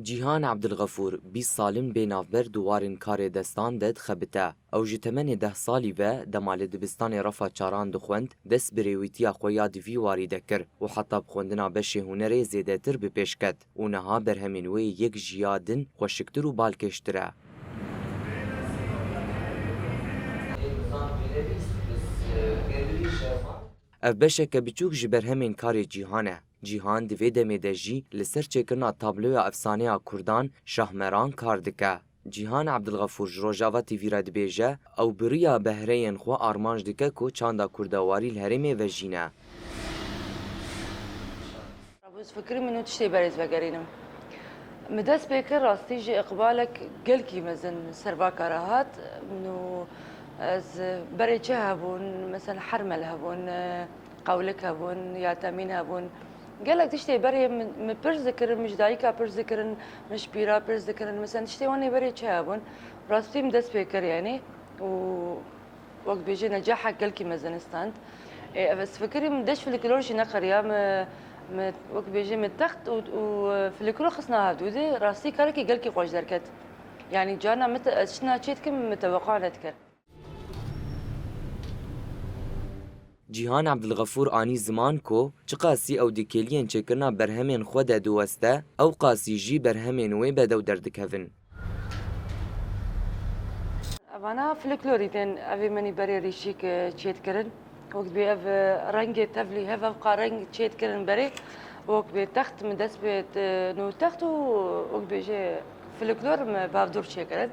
جیهان عبدالغفور 20 سالن بینافبر دوارن کار دستان دد خبته او جتمن 10 سالی و دمال دبستان رفا چاران دخوند دست بریویتیا خویا دوی واری دکر و حتی بخوندنا بشه هنر زیده تر بپیشکت و نها برهمینوی یک جیادن خوشکتر و بالکشتره. اف بشک بچوک جبر همین کار جیهانه. جیهان دوی دمه دجی لسر چکرنا تابلوی افسانه کردان شاهمران کار دکه. جیهان عبدالغفور روجاوا تیوی را دبیجه او بریا بهرین خو آرمانج دکه کو چاندا کردواری الهرمه و جینه. بس فكري منو تشتي بريز بقرينم مدس بكر راستيجي اقبالك قلكي مزن سربا كراهات انه از بريتش هبون مثلا حرمل هبون قولك هبون ياتامين هبون قالك تشتي بري من برزكر مش دايكا برزكر مش بيرا برزكر مثلا تشتي واني بريتش هبون راستي مدس بكر يعني و وقت بيجي نجاحك قلكي مزن استاند بس فكري مدش في الكلورجي نقر يا وقت بيجي من التخت وفي الكرو خصنا هادودي راسي كاركي قالكي قوش دركت يعني جانا مت شنا تشيتكم متوقع نذكر. جیهان عبدالغفور آنی زمان کو چقاسی او دیکلیین چکرنا برهمین خود دوسته او قاسی جی برهمین وی بدو دردکهون. أنا فلكلوريتين أبي مني بري ريشيك تشيت كرن وقت بي أف رنج تفلي هف أبقى رنج تشيت كرن بري وقت بي تخت من دس بيت نو تخت وقت بيجي فلكلور ما بافدور شكرن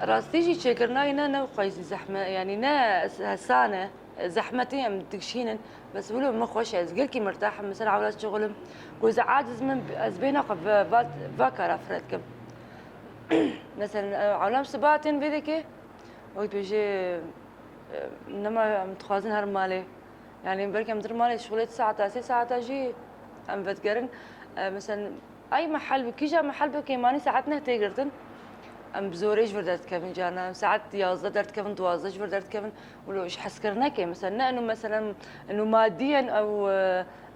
راستيجي شكرنا هنا نو قيس زحمة يعني نا هسانة زحمتي أم تكشينن بس بقولوا ما خوش أزقلكي مرتاح مثلا عولات شغلم وإذا عاجز من أزبينا قب فاكر أفردكم مثلا عالم سباتين بيدك وقت بيجي انما متخازن هر مالي يعني بركي مدير مالي شغلت ساعة تاسي ساعة تاجي ام بتقرن مثلا اي محل بكيجا محل بكي ماني ساعتنا تيقرتن ام بزوريش فردت كيفن جانا ساعات يازده درت كيفن توازج فردت كيفن ولو ايش حسكرنا كي مثلا انه مثلا انه ماديا او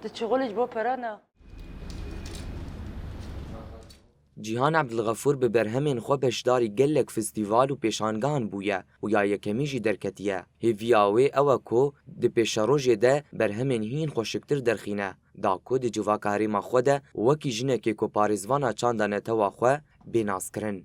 تشغلج بو برانا. جیهان عبدالغفور به برهمین خو بشداری گلک فستیوال و پیشانگان بویه و یا یکمیجی درکتیه. هیویاوی او کو د پیشاروژه ده برهمین هین خوشکتر درخینه. دا کو د جواکاری ما خو ده وکی جنه که کو پاریزوانا چاندانه توا خو بیناس کرن.